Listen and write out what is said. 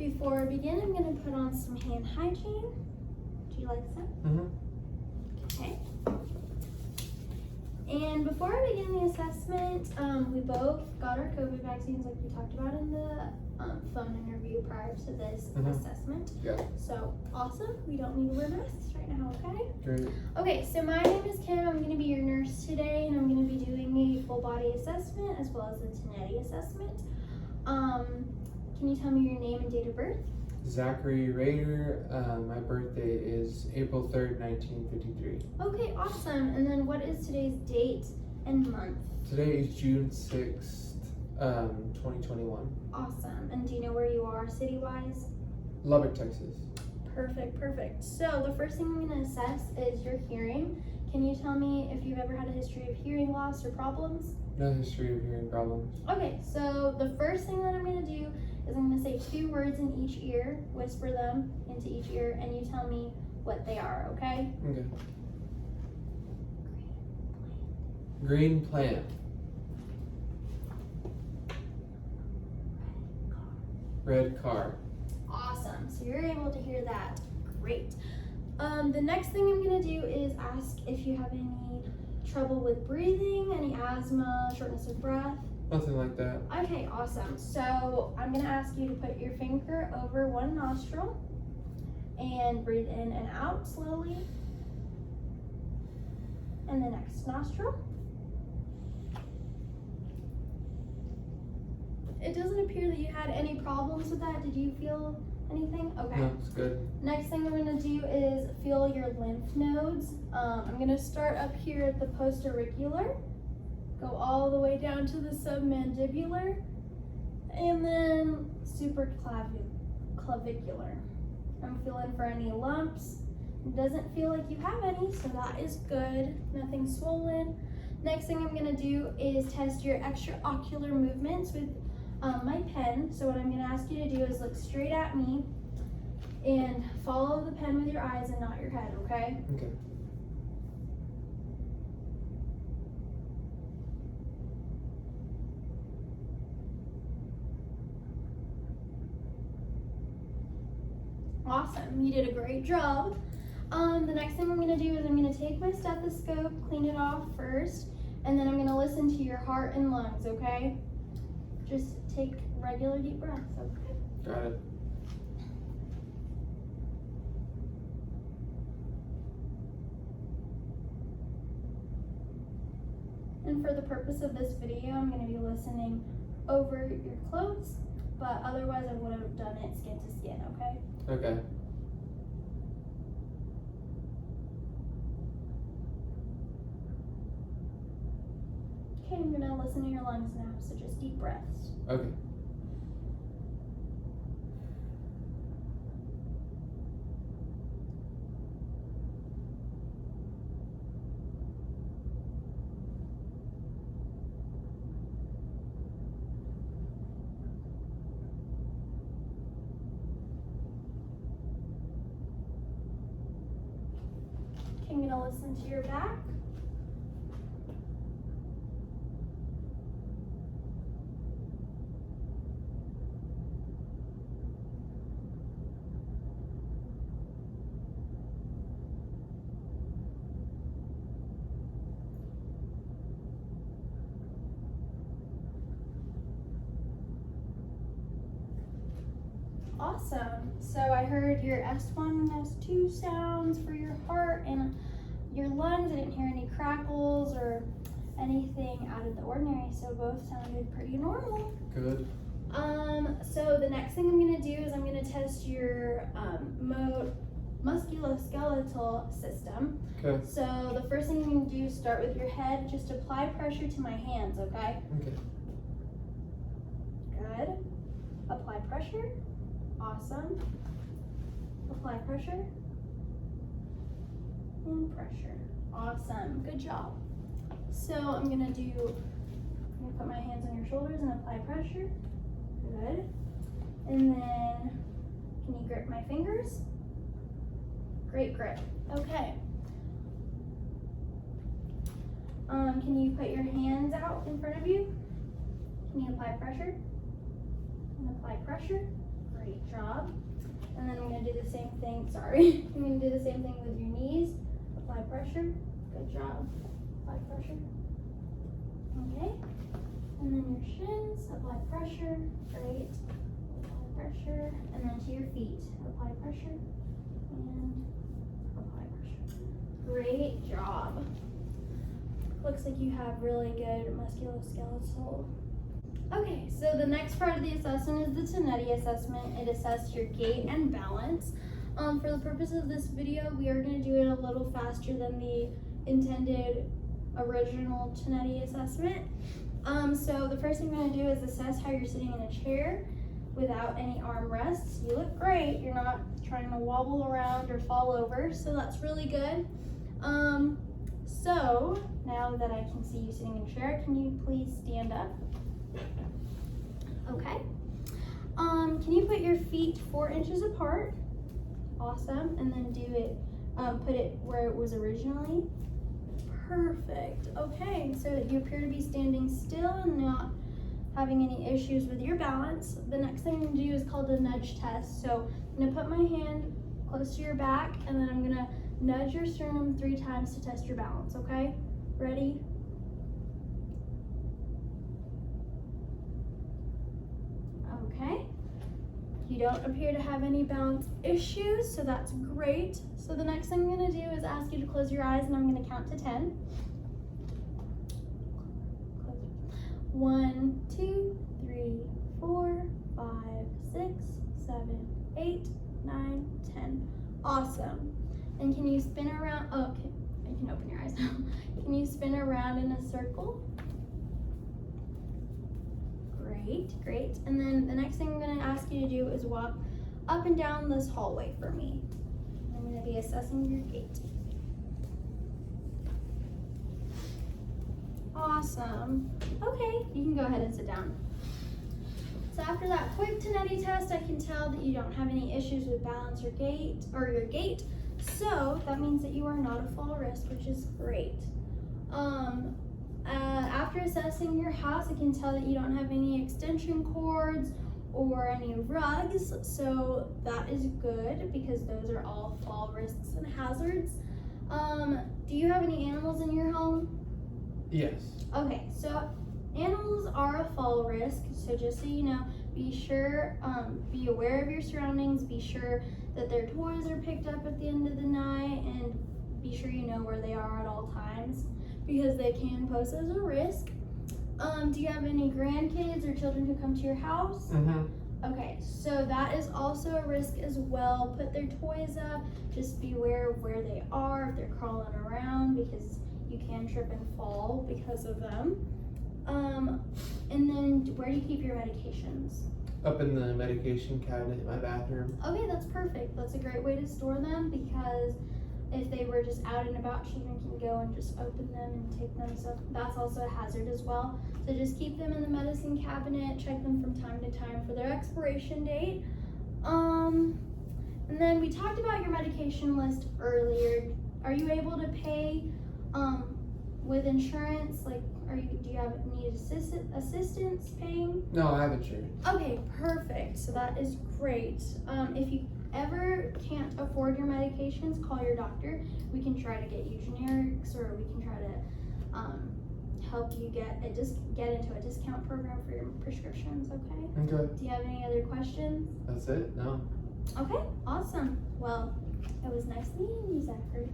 Before we begin, I'm going to put on some hand hygiene. Do you like that? Okay. And before I begin the assessment, we both got our COVID vaccines like we talked about in the phone interview prior to this assessment. Yeah. So awesome. We don't need to wear masks right now, okay? Great. Okay, so my name is Kim. I'm going to be your nurse today, and I'm going to be doing a full body assessment as well as a Tinetti assessment. Can you tell me your name and date of birth? Zachary Rader. My birthday is April 3rd, 1953. Okay, awesome. And then what is today's date and month? Today is June 6th, 2021. Awesome. And do you know where you are city-wise? Lubbock, Texas. Perfect, perfect. So the first thing I'm going to assess is your hearing. Can you tell me if you've ever had a history of hearing loss or problems? No history of hearing problems. Okay, so the first thing that I'm going to do is I'm going to say 2 words in each ear, whisper them into each ear, and you tell me what they are, okay? Okay. Green plant. Red car. Awesome, so you're able to hear that. Great. The next thing I'm going to do is ask if you have any trouble with breathing, any asthma, shortness of breath. Nothing like that. Okay, awesome. So I'm going to ask you to put your finger over one nostril and breathe in and out slowly. And the next nostril. It doesn't appear that you had any problems with that. Did you feel anything? Okay. No, it's good. Next thing I'm going to do is feel your lymph nodes. I'm going to start up here at the postauricular, go all the way down to the submandibular, and then supraclavicular. I'm feeling for any lumps. It doesn't feel like you have any, so that is good. Nothing swollen. Next thing I'm going to do is test your extraocular movements with my pen. So what I'm going to ask you to do is look straight at me and follow the pen with your eyes and not your head, okay? Okay. Awesome, you did a great job. The next thing I'm going to do is I'm going to take my stethoscope, clean it off first, and then I'm going to listen to your heart and lungs, okay? Just take regular deep breaths, okay? Got it. And for the purpose of this video, I'm going to be listening over your clothes, but otherwise I would have done it skin to skin, okay? Okay. Okay, I'm going to listen to your lungs now, so just deep breaths. Okay. Okay, I'm going to listen to your back. Awesome. So I heard your S1 and S2 sounds for your heart and your lungs. I didn't hear any crackles or anything out of the ordinary, so both sounded pretty normal. Good. So the next thing I'm going to do is I'm going to test your musculoskeletal system. Okay. So the first thing you can do is start with your head. Just apply pressure to my hands, okay? Okay. Good. Apply pressure. Awesome. Apply pressure. And pressure. Awesome. Good job. So I'm gonna put my hands on your shoulders and apply pressure. Good. And then can you grip my fingers? Great grip. Okay. Can you put your hands out in front of you? Can you apply pressure? And apply pressure. Great job. And then I'm gonna do the same thing, sorry. I'm gonna do the same thing with your knees. Apply pressure. Good job. Apply pressure. Okay. And then your shins, apply pressure. Great. Apply pressure. And then to your feet, apply pressure. And apply pressure. Great job. Looks like you have really good musculoskeletal. Okay, so the next part of the assessment is the Tonetti assessment. It assesses your gait and balance. For the purpose of this video, we are going to do it a little faster than the intended original Tonetti assessment. So the first thing I'm going to do is assess how you're sitting in a chair without any arm rests. You look great. You're not trying to wobble around or fall over, so that's really good. So now that I can see you sitting in a chair, can you please stand up? Okay. Can you put your feet 4 inches apart? Awesome. And then do it, put it where it was originally. Perfect. Okay, so you appear to be standing still and not having any issues with your balance. The next thing I'm going to do is called a nudge test. So I'm going to put my hand close to your back, and then I'm going to nudge your sternum 3 times to test your balance, okay? Ready? Okay. You don't appear to have any balance issues, so that's great. So the next thing I'm going to do is ask you to close your eyes, and I'm going to count to 10. 1, 2, 3, 4, 5, 6, 7, 8, 9, 10. Awesome. And can you spin around? Oh, okay. You can open your eyes now. Can you spin around in a circle? Great, great. And then the next thing I'm going to ask you to do is walk up and down this hallway for me. I'm going to be assessing your gait. Awesome. Okay, you can go ahead and sit down. So after that quick Tonetti test, I can tell that you don't have any issues with balance or gait, your gait. So that means that you are not a fall risk, which is great. After assessing your house, I can tell that you don't have any extension cords or any rugs, so that is good because those are all fall risks and hazards. Do you have any animals in your home? Yes. Okay, so animals are a fall risk, so just so you know, be sure, be aware of your surroundings, be sure that their toys are picked up at the end of the night, and be sure you know where they are at all times because they can pose as a risk. Do you have any grandkids or children who come to your house? Mm-hmm. Okay, so that is also a risk as well. Put their toys up, just be aware of where they are, if they're crawling around, because you can trip and fall because of them. And then where do you keep your medications? Up in the medication cabinet in my bathroom. Okay, that's perfect. That's a great way to store them because if they were just out and about, children can go and just open them and take them. So that's also a hazard as well. So just keep them in the medicine cabinet, check them from time to time for their expiration date. And then we talked about your medication list earlier. Are you able to pay with insurance? Like, do you need assistance paying? No, I have insurance. Okay, perfect. So that is great. If you ever can't afford your medications, call your doctor. We can try to get you generics, or we can try to help you get into a discount program for your prescriptions. Okay. Okay. Do you have any other questions? That's it? No. Okay, awesome. Well, it was nice meeting you, Zachary.